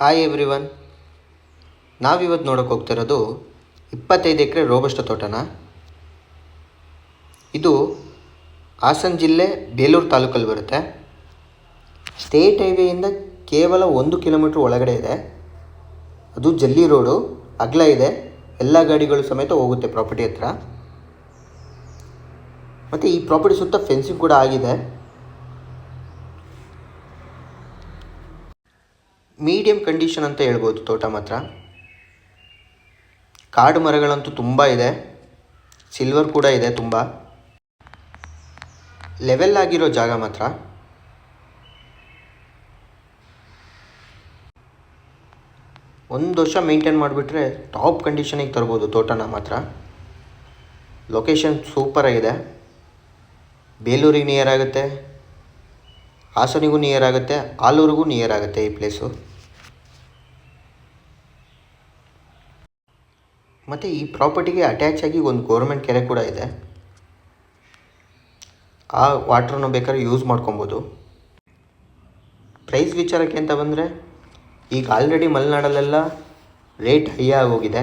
Hi everyone, ನಾವಿವತ್ತು ನೋಡೋಕೆ ಹೋಗ್ತಿರೋದು 25 ಎಕರೆ robusta ತೋಟನ. ಇದು ಹಾಸನ ಜಿಲ್ಲೆ ಬೇಲೂರು ತಾಲೂಕಲ್ಲಿ ಬರುತ್ತೆ. ಸ್ಟೇಟ್ ಹೈವೇಯಿಂದ ಕೇವಲ 1 ಕಿಲೋಮೀಟ್ರ್ ಒಳಗಡೆ ಇದೆ. ಅದು ಜಲ್ಲಿ ರೋಡು, ಅಗಲ ಇದೆ, ಎಲ್ಲ ಗಾಡಿಗಳು ಸಮೇತ ಹೋಗುತ್ತೆ ಪ್ರಾಪರ್ಟಿ ಹತ್ರ. ಮತ್ತು ಈ ಪ್ರಾಪರ್ಟಿ ಸುತ್ತ ಫೆನ್ಸಿಂಗ್ ಕೂಡ ಆಗಿದೆ. ಮೀಡಿಯಂ ಕಂಡೀಷನ್ ಅಂತ ಹೇಳ್ಬೋದು ತೋಟ ಮಾತ್ರ. ಕಾಡು ಮರಗಳಂತೂ ತುಂಬ ಇದೆ, ಸಿಲ್ವರ್ ಕೂಡ ಇದೆ ತುಂಬ. ಲೆವೆಲ್ ಆಗಿರೋ ಜಾಗ ಮಾತ್ರ. ಒಂದು ವರ್ಷ ಮೇಂಟೈನ್ ಮಾಡಿಬಿಟ್ರೆ ಟಾಪ್ ಕಂಡೀಷನಿಗೆ ತರ್ಬೋದು ತೋಟನ ಮಾತ್ರ. ಲೊಕೇಶನ್ ಸೂಪರಾಗಿದೆ. ಬೇಲೂರಿಗೆ ನಿಯರ್ ಆಗುತ್ತೆ, ಹಾಸನಿಗೂ ನಿಯರ್ ಆಗುತ್ತೆ, ಆಲೂರಿಗೂ ನಿಯರ್ ಆಗುತ್ತೆ ಈ ಪ್ಲೇಸು. ಮತ್ತು ಈ ಪ್ರಾಪರ್ಟಿಗೆ ಅಟ್ಯಾಚ್ ಆಗಿ ಒಂದು ಗೌರ್ಮೆಂಟ್ ಕೆರೆ ಕೂಡ ಇದೆ. ಆ ವಾಟ್ರನ್ನು ಬೇಕಾದ್ರೆ ಯೂಸ್ ಮಾಡ್ಕೊಬೋದು. ಪ್ರೈಸ್ ವಿಚಾರಕ್ಕೆ ಅಂತ ಬಂದರೆ ಈಗ ಆಲ್ರೆಡಿ ಮಲೆನಾಡಲ್ಲೆಲ್ಲ ರೇಟ್ ಹೈ ಆಗೋಗಿದೆ.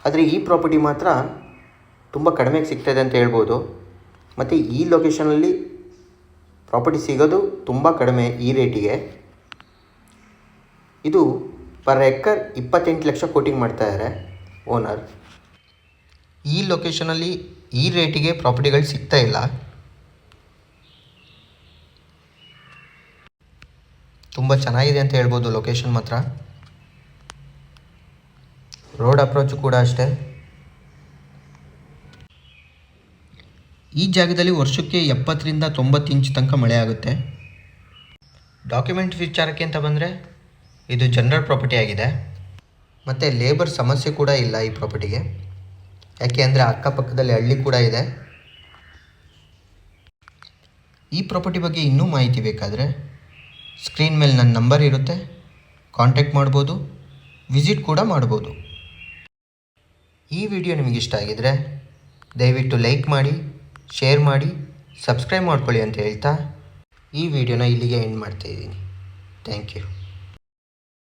ಆದರೆ ಈ ಪ್ರಾಪರ್ಟಿ ಮಾತ್ರ ತುಂಬ ಕಡಿಮೆಗೆ ಸಿಗ್ತಾಯಿದೆ ಅಂತ ಹೇಳ್ಬೋದು. ಮತ್ತು ಈ ಲೊಕೇಶನಲ್ಲಿ ಪ್ರಾಪರ್ಟಿ ಸಿಗೋದು ತುಂಬ ಕಡಿಮೆ ಈ ರೇಟಿಗೆ. ಇದು ಪರ್ ಎಕರ್ 28 ಲಕ್ಷ ಕೋಟಿಂಗ್ ಮಾಡ್ತಾಯಿದ್ದಾರೆ ಓನರ್. ಈ ಲೊಕೇಶನಲ್ಲಿ ಈ ರೇಟಿಗೆ ಪ್ರಾಪರ್ಟಿಗಳು ಸಿಗ್ತಾ ಇಲ್ಲ. ತುಂಬ ಚೆನ್ನಾಗಿದೆ ಅಂತ ಹೇಳ್ಬೋದು ಲೊಕೇಶನ್ ಮಾತ್ರ. ರೋಡ್ ಅಪ್ರೋಚು ಕೂಡ ಅಷ್ಟೇ. ಈ ಜಾಗದಲ್ಲಿ ವರ್ಷಕ್ಕೆ 70ರಿಂದ 90 ಇಂಚ್ ತನಕ ಮಳೆ ಆಗುತ್ತೆ. ಡಾಕ್ಯುಮೆಂಟ್ ವಿಚಾರಕ್ಕೆ ಅಂತ ಬಂದರೆ ಇದು ಜನರಲ್ ಪ್ರಾಪರ್ಟಿ ಆಗಿದೆ. ಮತ್ತು ಲೇಬರ್ ಸಮಸ್ಯೆ ಕೂಡ ಇಲ್ಲ ಈ ಪ್ರಾಪರ್ಟಿಗೆ, ಯಾಕೆ ಅಂದರೆ ಅಕ್ಕಪಕ್ಕದಲ್ಲಿ ಹಳ್ಳಿ ಕೂಡ ಇದೆ. ಈ ಪ್ರಾಪರ್ಟಿ ಬಗ್ಗೆ ಇನ್ನೂ ಮಾಹಿತಿ ಬೇಕಾದರೆ ಸ್ಕ್ರೀನ್ ಮೇಲೆ ನನ್ನ ನಂಬರ್ ಇರುತ್ತೆ, ಕಾಂಟ್ಯಾಕ್ಟ್ ಮಾಡ್ಬೋದು, ವಿಸಿಟ್ ಕೂಡ ಮಾಡ್ಬೋದು. ಈ ವಿಡಿಯೋ ನಿಮಗಿಷ್ಟ ಆಗಿದರೆ ದಯವಿಟ್ಟು ಲೈಕ್ ಮಾಡಿ, ಶೇರ್ ಮಾಡಿ, ಸಬ್ಸ್ಕ್ರೈಬ್ ಮಾಡ್ಕೊಳ್ಳಿ ಅಂತ ಹೇಳ್ತಾ ಈ ವಿಡಿಯೋನ ಇಲ್ಲಿಗೆ ಎಂಡ್ ಮಾಡ್ತಾಯಿದ್ದೀನಿ. Thank you.